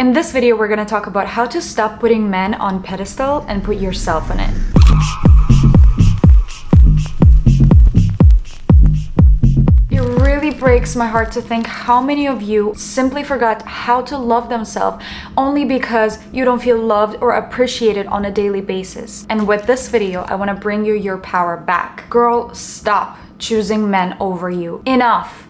In this video, we're gonna talk about how to stop putting men on pedestal and put yourself on it. It really breaks my heart to think how many of you simply forgot how to love themselves only because you don't feel loved or appreciated on a daily basis. And with this video, I wanna bring you your power back. Girl, stop choosing men over you. Enough.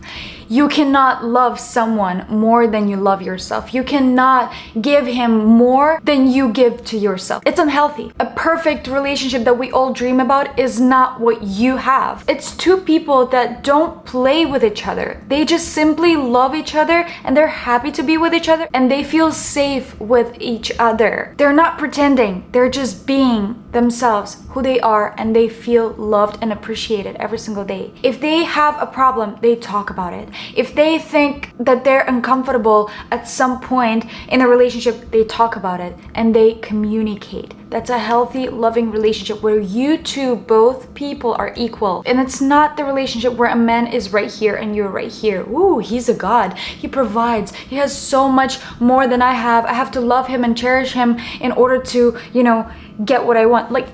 You cannot love someone more than you love yourself. You cannot give him more than you give to yourself. It's unhealthy. A perfect relationship that we all dream about is not what you have. It's two people that don't play with each other. They just simply love each other and they're happy to be with each other and they feel safe with each other. They're not pretending. They're just being themselves, who they are, and they feel loved and appreciated every single day. If they have a problem, they talk about it. If they think that they're uncomfortable at some point in a relationship, they talk about it and they communicate. That's a healthy, loving relationship where you two, both people, are equal. And it's not the relationship where a man is right here and you're right here. Ooh, he's a god. He provides. He has so much more than I have. I have to love him and cherish him in order to, get what I want. Like,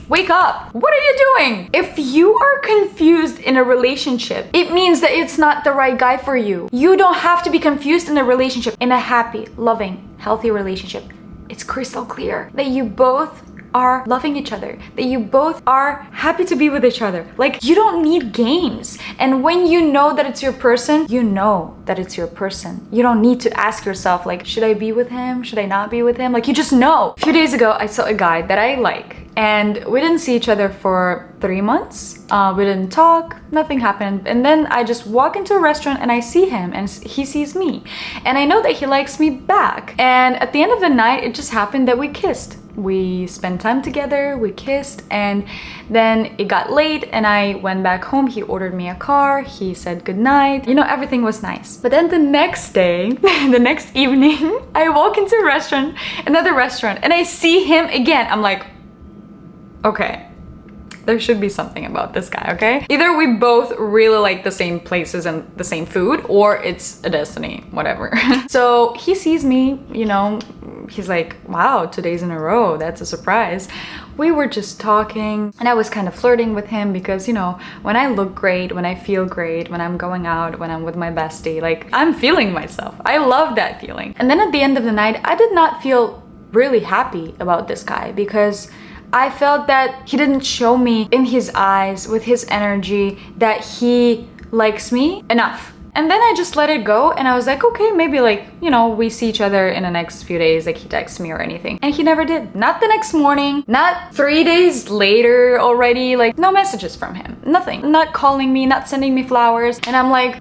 wake up. What are you doing? If you are confused in a relationship, it means that it's not the right guy for you. You don't have to be confused in a relationship. In a happy, loving, healthy relationship, it's crystal clear that you both are loving each other, that you both are happy to be with each other. Like, you don't need games. And when you know that it's your person, you know that it's your person. You don't need to ask yourself, like, should I be with him? Should I not be with him? Like, you just know. A few days ago, I saw a guy that I like, and we didn't see each other for 3 months. We didn't talk, nothing happened. And then I just walk into a restaurant and I see him and he sees me. And I know that he likes me back. And at the end of the night, it just happened that we kissed. We spent time together, we kissed, and then it got late and I went back home. He ordered me a car, he said goodnight. Everything was nice. But then the next day, the next evening, I walk into a restaurant, another restaurant, and I see him again. I'm like, okay, there should be something about this guy, okay? Either we both really like the same places and the same food, or it's a destiny, whatever. So he sees me, he's like, wow, 2 days in a row, that's a surprise. We were just talking and I was kind of flirting with him because, when I look great, when I feel great, when I'm going out, when I'm with my bestie, like, I'm feeling myself. I love that feeling. And then at the end of the night, I did not feel really happy about this guy because I felt that he didn't show me in his eyes, with his energy, that he likes me enough. And then I just let it go and I was like, okay, maybe we see each other in the next few days, like he texts me or anything. And he never did. Not the next morning, not 3 days later already, like no messages from him, nothing. Not calling me, not sending me flowers. And I'm like,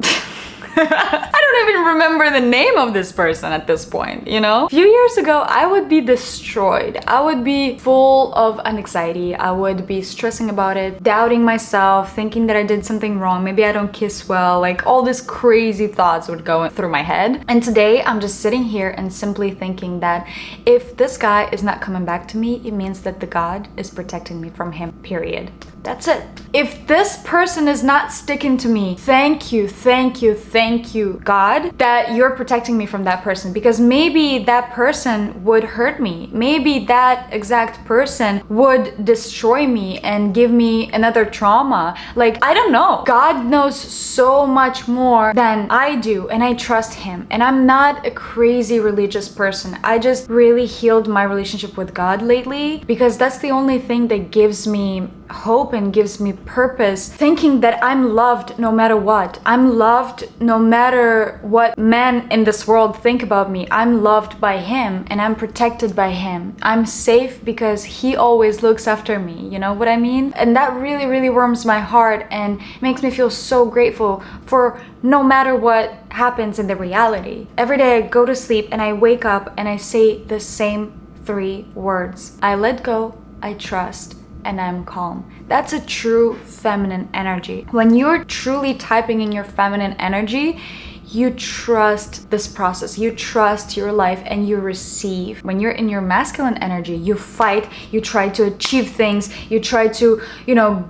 I don't even remember the name of this person at this point, A few years ago, I would be destroyed. I would be full of anxiety. I would be stressing about it, doubting myself, thinking that I did something wrong. Maybe I don't kiss well. Like, all these crazy thoughts would go through my head. And today, I'm just sitting here and simply thinking that if this guy is not coming back to me, it means that the God is protecting me from him, period. That's it. If this person is not sticking to me, thank you, God, that you're protecting me from that person, because maybe that person would hurt me. Maybe that exact person would destroy me and give me another trauma. Like, I don't know. God knows so much more than I do, and I trust him. And I'm not a crazy religious person. I just really healed my relationship with God lately, because that's the only thing that gives me hope and gives me purpose, thinking that I'm loved no matter what. I'm loved no matter what men in this world think about me. I'm loved by him and I'm protected by him. I'm safe because he always looks after me. You know what I mean? And that really, really warms my heart and makes me feel so grateful for no matter what happens in the reality. Every day I go to sleep and I wake up and I say the same 3 words. I let go, I trust, and I'm calm. That's a true feminine energy. When you're truly typing in your feminine energy, you trust this process, you trust your life, and you receive. When you're in your masculine energy, you fight, you try to achieve things, you try to,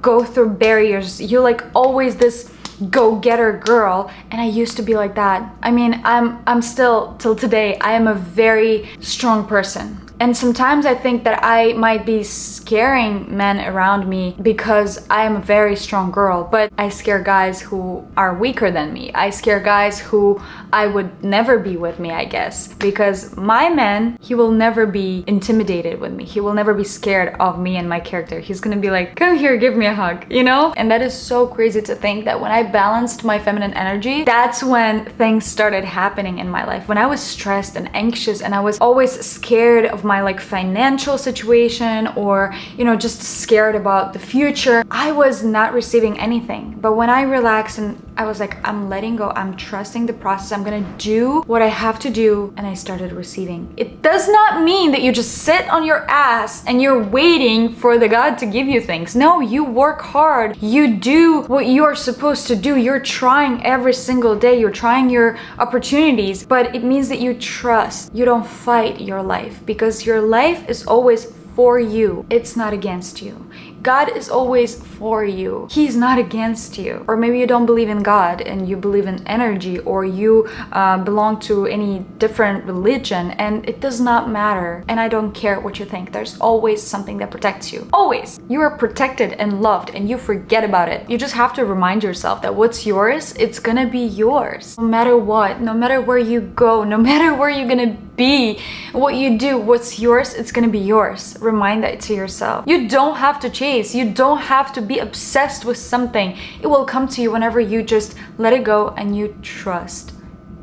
go through barriers. You're like always this go-getter girl, and I used to be like that. I mean, I'm still, till today, I am a very strong person. And sometimes I think that I might be scaring men around me because I am a very strong girl, but I scare guys who are weaker than me. I scare guys who I would never be with me, I guess, because my man, he will never be intimidated with me. He will never be scared of me and my character. He's gonna be like, come here, give me a hug, you know? And that is so crazy to think that when I balanced my feminine energy, that's when things started happening in my life. When I was stressed and anxious and I was always scared of my like financial situation, or you know, just scared about the future, I was not receiving anything. But when I relaxed and I was like, I'm letting go, I'm trusting the process, I'm gonna do what I have to do, and I started receiving. It does not mean that you just sit on your ass and you're waiting for the God to give you things. No, you work hard, you do what you're supposed to do, you're trying every single day, you're trying your opportunities, but it means that you trust. You don't fight your life, because your life is always for you. It's not against you. God is always for you. He's not against you. Or maybe you don't believe in God and you believe in energy, or you belong to any different religion, and it does not matter. And I don't care what you think. There's always something that protects you. Always. You are protected and loved, and you forget about it. You just have to remind yourself that what's yours, it's gonna be yours. No matter what, no matter where you go, no matter where you're gonna be, what you do, what's yours, it's gonna be yours. Remind that to yourself. You don't have to chase. You don't have to be obsessed with something. It will come to you whenever you just let it go and you trust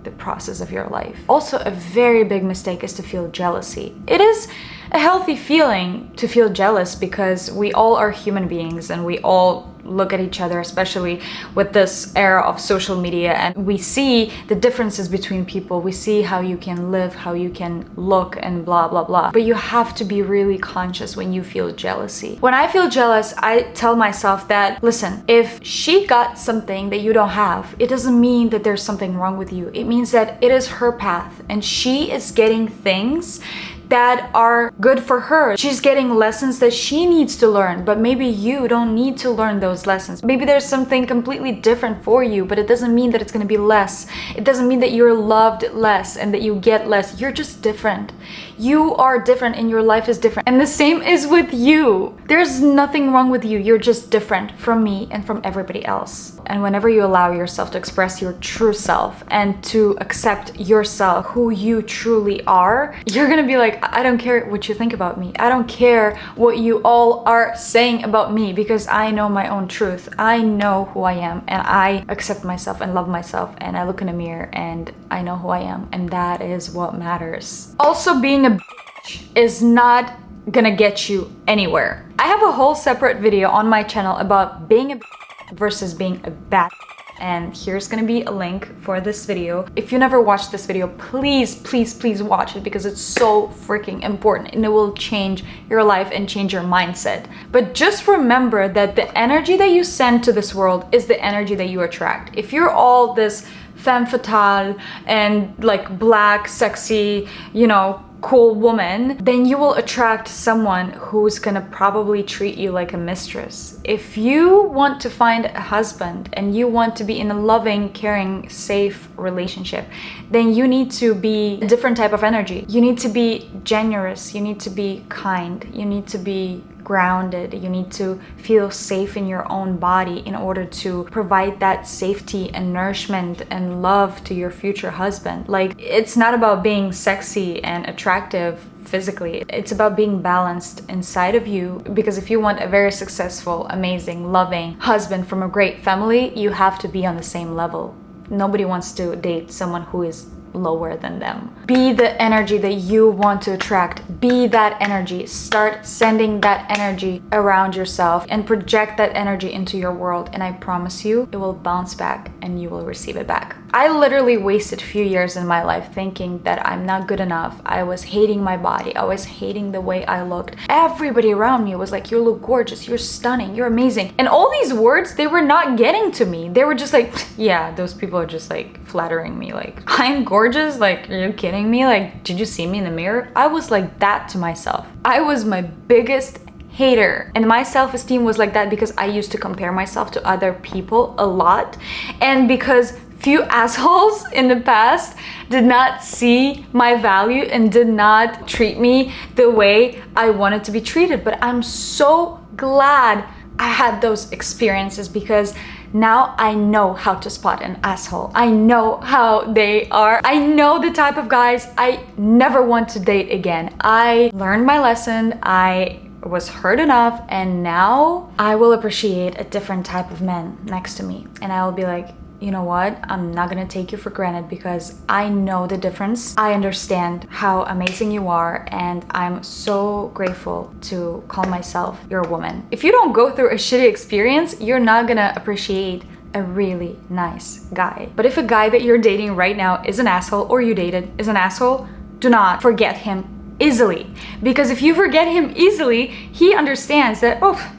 the process of your life. Also, a very big mistake is to feel jealousy. It is a healthy feeling to feel jealous, because we all are human beings and we all look at each other, especially with this era of social media, and we see the differences between people. We see how you can live, how you can look, and blah blah blah. But you have to be really conscious when you feel jealousy. When I feel jealous, I tell myself that, listen, if she got something that you don't have, it doesn't mean that there's something wrong with you. It means that it is her path and she is getting things that are good for her. She's getting lessons that she needs to learn, but maybe you don't need to learn those lessons. Maybe there's something completely different for you, but it doesn't mean that it's gonna be less. It doesn't mean that you're loved less and that you get less. You're just different. You are different and your life is different. And the same is with you. There's nothing wrong with you. You're just different from me and from everybody else. And whenever you allow yourself to express your true self and to accept yourself, who you truly are, you're gonna be like, I don't care what you think about me. I don't care what you all are saying about me, because I know my own truth. I know who I am, and I accept myself and love myself, and I look in the mirror and I know who I am, and that is what matters. Also, being a bitch is not gonna get you anywhere. I have a whole separate video on my channel about being a bitch versus being a bad, and here's gonna be a link for this video. If you never watched this video, please, please, please watch it, because it's so freaking important and it will change your life and change your mindset. But just remember that the energy that you send to this world is the energy that you attract. If you're all this femme fatale and like black, sexy, you know, cool woman, then you will attract someone who's gonna probably treat you like a mistress. If you want to find a husband and you want to be in a loving, caring, safe relationship, then you need to be a different type of energy. You need to be generous, you need to be kind, you need to be grounded, you need to feel safe in your own body in order to provide that safety and nourishment and love to your future husband. Like, it's not about being sexy and attractive physically, it's about being balanced inside of you, because if you want a very successful, amazing, loving husband from a great family, you have to be on the same level. Nobody wants to date someone who is lower than them. Be the energy that you want to attract. Be that energy. Start sending that energy around yourself and project that energy into your world, and I promise you, it will bounce back and you will receive it back. I literally wasted a few years in my life thinking that I'm not good enough. I was hating my body. I was hating the way I looked. Everybody around me was like, you look gorgeous, you're stunning, you're amazing. And all these words, they were not getting to me. They were just like, yeah, those people are just like flattering me. Like, I'm gorgeous? Like, are you kidding me? Like, did you see me in the mirror? I was like that to myself. I was my biggest hater. And my self-esteem was like that because I used to compare myself to other people a lot, and because few assholes in the past did not see my value and did not treat me the way I wanted to be treated. But I'm so glad I had those experiences, because now I know how to spot an asshole. I know how they are. I know the type of guys I never want to date again. I learned my lesson. I was hurt enough, and now I will appreciate a different type of man next to me. And I will be like, you know what? I'm not gonna take you for granted, because I know the difference. I understand how amazing you are, and I'm so grateful to call myself your woman. If you don't go through a shitty experience, you're not gonna appreciate a really nice guy. But if a guy that you're dating right now is an asshole, or you dated is an asshole, do not forget him easily. Because if you forget him easily, he understands that, oh,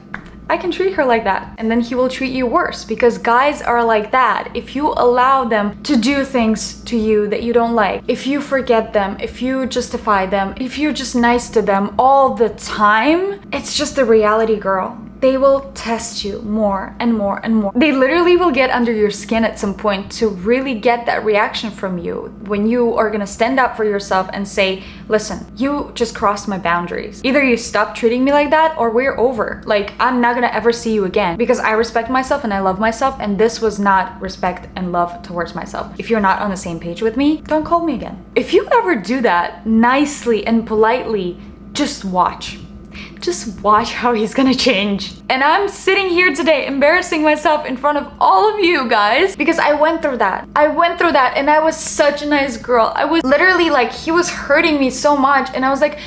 I can treat her like that, and then he will treat you worse, because guys are like that. If you allow them to do things to you that you don't like, if you forget them, if you justify them, if you're just nice to them all the time, it's just the reality, girl. They will test you more and more and more. They literally will get under your skin at some point to really get that reaction from you, when you are gonna stand up for yourself and say, listen, you just crossed my boundaries. Either you stop treating me like that, or we're over. Like, I'm not gonna ever see you again, because I respect myself and I love myself, and this was not respect and love towards myself. If you're not on the same page with me, don't call me again. If you ever do that nicely and politely, just watch. Just watch how he's gonna change. And I'm sitting here today embarrassing myself in front of all of you guys, because I went through that. And I was such a nice girl. I was literally like, he was hurting me so much, and I was like,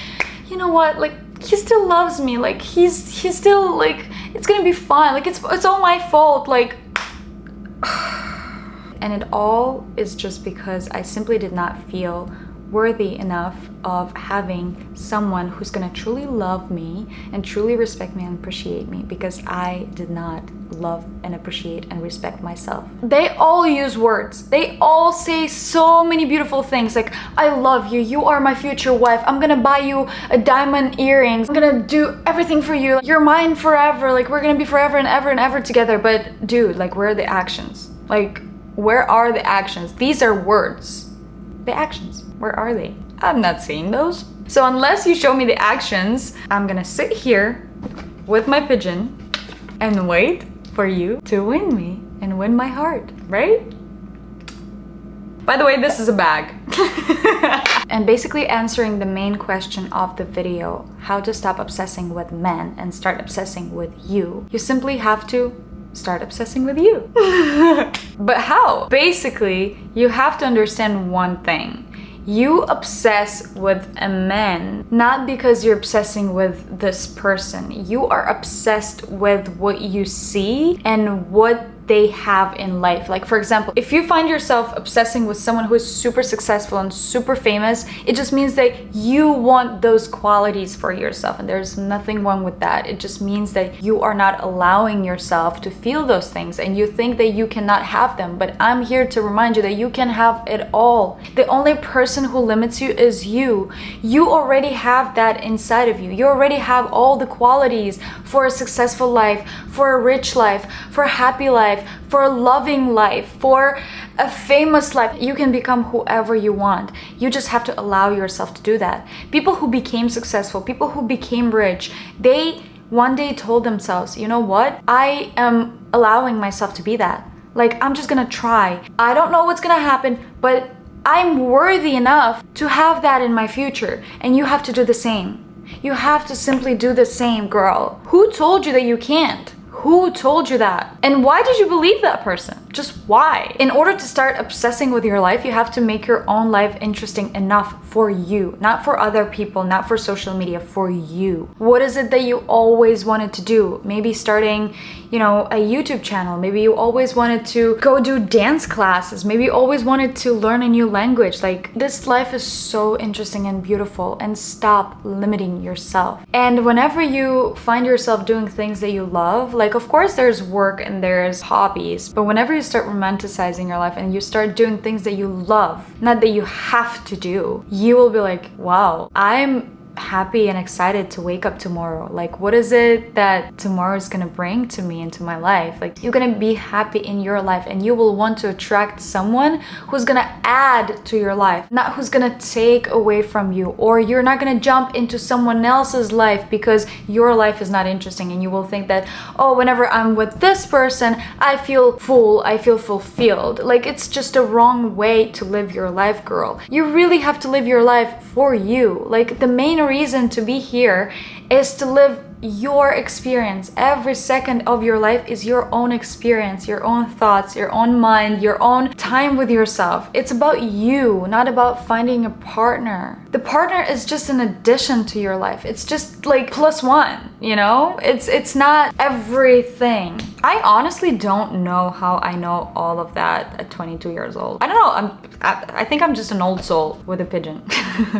you know what? Like, he still loves me. Like, he's still like, it's gonna be fine. Like, it's all my fault. Like, and it all is just because I simply did not feel worthy enough of having someone who's gonna truly love me and truly respect me and appreciate me, because I did not love and appreciate and respect myself. They all use words. They all say so many beautiful things, like, I love you, you are my future wife, I'm gonna buy you a diamond earrings, I'm gonna do everything for you, you're mine forever, like, we're gonna be forever and ever together. But dude, like, where are the actions? Like, where are the actions? These are words. The actions, where are they? I'm not seeing those. So unless you show me the actions, I'm gonna sit here with my pigeon and wait for you to win me and win my heart, right? By the way, this is a bag. And basically answering the main question of the video, how to stop obsessing with men and start obsessing with you. You simply have to start obsessing with you. But how? Basically, you have to understand one thing. You obsess with a man not because you're obsessing with this person. You are obsessed with what you see and what they have in life. Like, for example, if you find yourself obsessing with someone who is super successful and super famous, it just means that you want those qualities for yourself, and there's nothing wrong with that. It just means that you are not allowing yourself to feel those things, and you think that you cannot have them. But I'm here to remind you that you can have it all. The only person who limits you is you. You already have that inside of you. You already have all the qualities for a successful life, for a rich life, for a happy life, for a loving life, for a famous life. You can become whoever you want. You just have to allow yourself to do that. People who became successful, people who became rich, they one day told themselves, you know what? I am allowing myself to be that. Like, I'm just gonna try. I don't know what's gonna happen, but I'm worthy enough to have that in my future. And you have to do the same. You have to simply do the same, girl. Who told you that you can't? Who told you that? And why did you believe that person? Just why? In order to start obsessing with your life, you have to make your own life interesting enough for you, not for other people, not for social media, for you. What is it that you always wanted to do? Maybe starting, a YouTube channel. Maybe you always wanted to go do dance classes. Maybe you always wanted to learn a new language. Like, this life is so interesting and beautiful, and stop limiting yourself. And whenever you find yourself doing things that you love, like, of course there's work and there's hobbies, but whenever you start romanticizing your life and you start doing things that you love, not that you have to do, you will be like, wow, I'm happy and excited to wake up tomorrow? Like, what is it that tomorrow is gonna bring to me into my life? Like, you're gonna be happy in your life, and you will want to attract someone who's gonna add to your life, not who's gonna take away from you. Or you're not gonna jump into someone else's life because your life is not interesting, and you will think that, oh, whenever I'm with this person, I feel full, I feel fulfilled. Like, it's just a wrong way to live your life, girl. You really have to live your life for you. Like, the main reason to be here is to live your experience. Every second of your life is your own experience, your own thoughts, your own mind, your own time with yourself. It's about you, not about finding a partner. The partner is just an addition to your life. It's just like plus one, you know? It's not everything. I honestly don't know how I know all of that at 22 years old. I don't know. I think I'm just an old soul with a pigeon.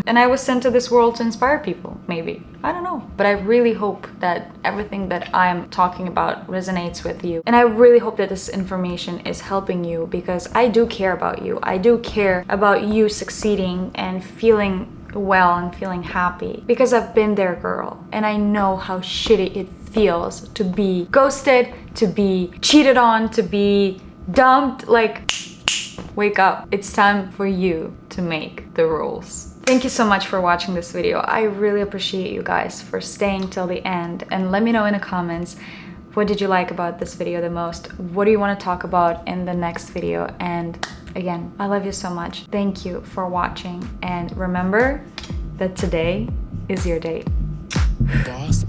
And I was sent to this world to inspire people, maybe. I don't know. But I really hope that everything that I'm talking about resonates with you. And I really hope that this information is helping you, because I do care about you. I do care about you succeeding and feeling well and feeling happy, because I've been there, girl. And I know how shitty it feels to be ghosted, to be cheated on, to be dumped. Like, wake up. It's time for you to make the rules. Thank you so much for watching this video. I really appreciate you guys for staying till the end, and let me know in the comments, what did you like about this video the most? What do you want to talk about in the next video? And again, I love you so much. Thank you for watching, and remember that today is your day. Boss